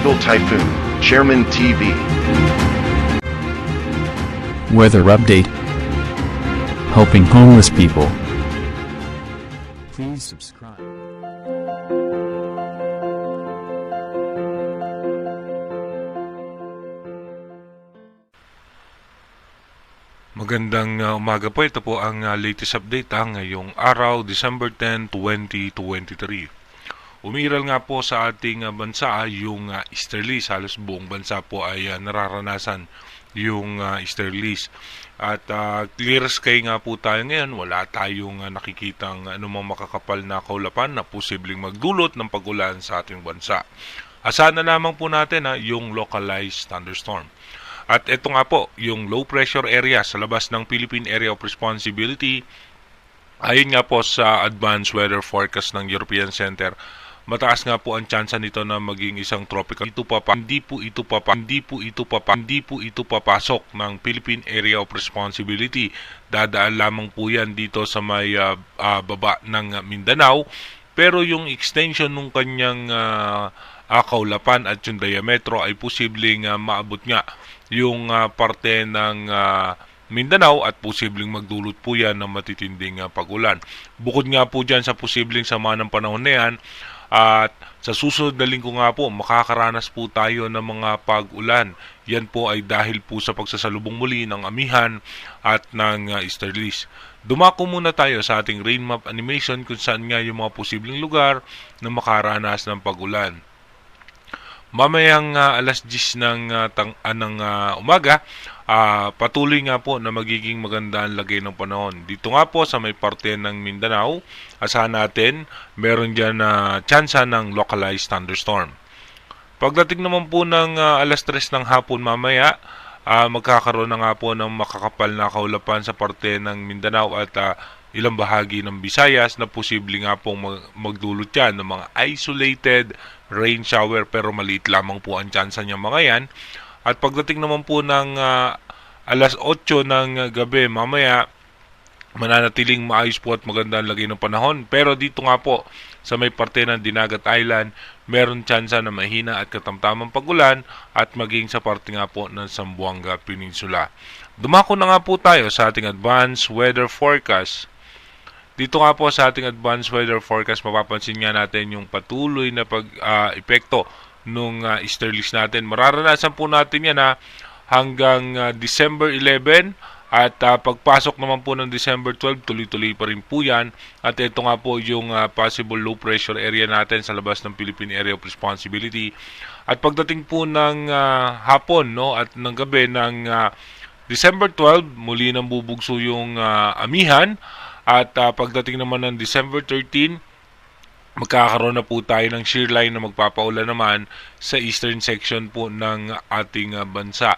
Global Typhoon, Chairman TV. Weather update. Helping homeless people. Please subscribe. Magandang umaga po. Ito po ang latest update ngayong araw, December 10, 2023. Umiral nga po sa ating bansa yung easterlies. Halos buong bansa po ay nararanasan yung easterlies. At clear sky nga po tayo ngayon. Wala tayong nakikitang anumang makakapal na kaulapan na posibleng magdulot ng pag-ulan sa ating bansa. Asahan na lamang po natin yung localized thunderstorm. At ito nga po, yung low pressure area sa labas ng Philippine Area of Responsibility, ayon nga po sa advanced weather forecast ng European Center, mataas nga po ang tsansa nito na maging isang tropical. Hindi po ito papasok ng Philippine Area of Responsibility. Dadaan lamang po yan dito sa may baba ng Mindanao. Pero yung extension ng kanyang kaulapan at yung diametro ay posibleng maabot nga yung parte ng Mindanao at posibleng magdulot po yan ng matitinding pag-ulan. Bukod nga po dyan sa posibleng sama ng panahon na yan, at sa susunod na linggo nga po, makakaranas po tayo ng mga pag-ulan. Yan po ay dahil po sa pagsasalubong muli ng amihan at ng easterlies. Dumako muna tayo sa ating rain map animation kung saan nga yung mga posibleng lugar na makaranas ng pag-ulan. Mamayang alas 10 ng umaga, patuloy nga po na magiging maganda ang lagay ng panahon. Dito nga po sa may parte ng Mindanao, asahan natin meron dyan tsansa ng localized thunderstorm. Pagdating naman po ng alas 3 ng hapon mamaya, magkakaroon na nga po ng makakapal na kaulapan sa parte ng Mindanao at ilang bahagi ng Visayas na posible nga pong magdulot yan ng mga isolated rain shower, pero maliit lamang po ang tsansa niya mga yan. At pagdating naman po ng alas 8 ng gabi mamaya, mananatiling maayos po at maganda ang lagay ng panahon. Pero dito nga po sa may parte ng Dinagat Island, meron tsansa na mahina at katamtamang pag-ulan at maging sa parte nga po ng Zamboanga Peninsula. Dumako na nga po tayo sa ating advanced weather forecast. Dito nga po sa ating advanced weather forecast, mapapansin nga natin yung patuloy na epekto nung easterlies natin. Mararanasan po natin yan hanggang December 11 at pagpasok naman po ng December 12, tuloy-tuloy pa rin po yan. At ito nga po yung possible low pressure area natin sa labas ng Philippine Area of Responsibility. At pagdating po ng hapon at ng gabi ng December 12, muli nang bubugso yung amihan. At pagdating naman ng December 13, magkakaroon na po tayo ng shear line na magpapaulan naman sa eastern section po ng ating bansa.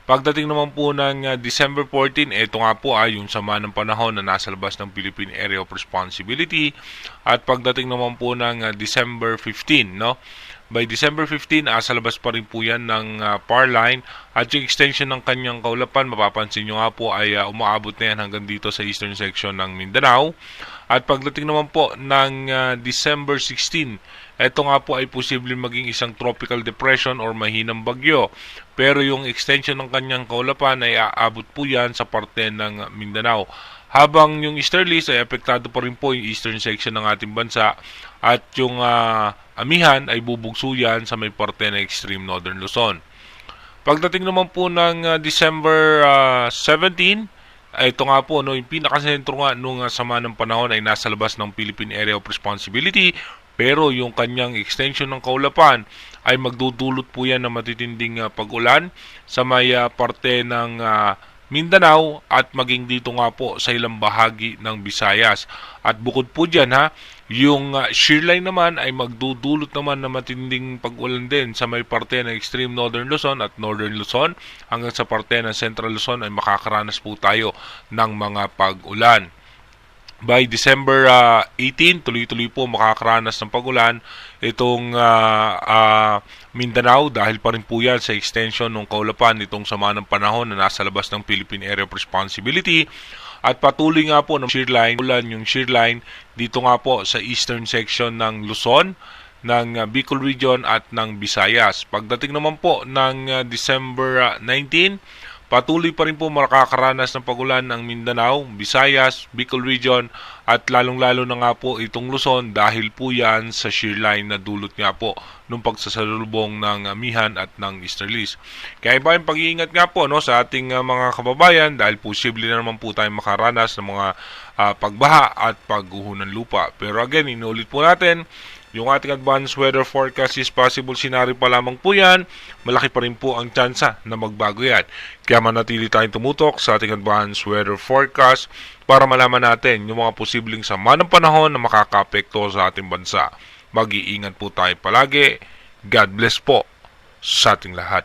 Pagdating naman po ng December 14, ito nga po ay yung sama ng panahon na nasa labas ng Philippine Area of Responsibility. At pagdating naman po ng December 15, by December 15, sa labas pa rin po yan ng PAR line at yung extension ng kanyang kaulapan, mapapansin nyo nga po ay umaabot na yan hanggang dito sa eastern section ng Mindanao. At pagdating naman po ng December 16, ito nga po ay posibleng maging isang tropical depression or mahinang bagyo. Pero yung extension ng kanyang kaulapan ay aabot po yan sa parte ng Mindanao. Habang yung easterlies ay apektado pa rin po yung eastern section ng ating bansa at yung amihan ay bubugso yan sa may parte ng extreme northern Luzon. Pagdating naman po ng December 17, ito nga po, yung pinakasentro nga nung sama ng panahon ay nasa labas ng Philippine Area of Responsibility, pero yung kanyang extension ng kaulapan ay magdudulot po yan ng matitinding pag-ulan sa may parte ng Mindanao at maging dito nga po sa ilang bahagi ng Visayas. At bukod po dyan yung shear line naman ay magdudulot naman ng matinding pag-ulan din sa may parte ng extreme northern Luzon at northern Luzon. Hanggang sa parte ng central Luzon ay makakaranas po tayo ng mga pag-ulan. By December 18, tuloy-tuloy po makakaranas ng pag-ulan itong Mindanao dahil pa rin po yan sa extension ng kaulapan itong sama ng panahon na nasa labas ng Philippine Area of Responsibility. At patuloy nga po ng shear line, yung shear line dito nga po sa eastern section ng Luzon ng Bicol Region at ng Visayas. Pagdating naman po ng December 19, patuloy pa rin po makakaranas ng pagulan ng Mindanao, Visayas, Bicol Region at lalong-lalo na nga po itong Luzon dahil po yan sa shear line na dulot nga po nung pagsasalubong ng Amihan at ng Easterlies. Kaya pa yung pag-iingat nga po sa ating mga kababayan dahil posible na naman po tayo makaranas ng mga pagbaha at pagguho ng lupa. Pero again, inulit po natin, yung ating advanced weather forecast is possible scenario pa lamang po yan. Malaki pa rin po ang tsansa na magbago yan. Kaya manatili tayong tumutok sa ating advanced weather forecast para malaman natin yung mga posibleng sama ng panahon na makakaapekto sa ating bansa. Mag-iingat po tayo palagi. God bless po sa ating lahat.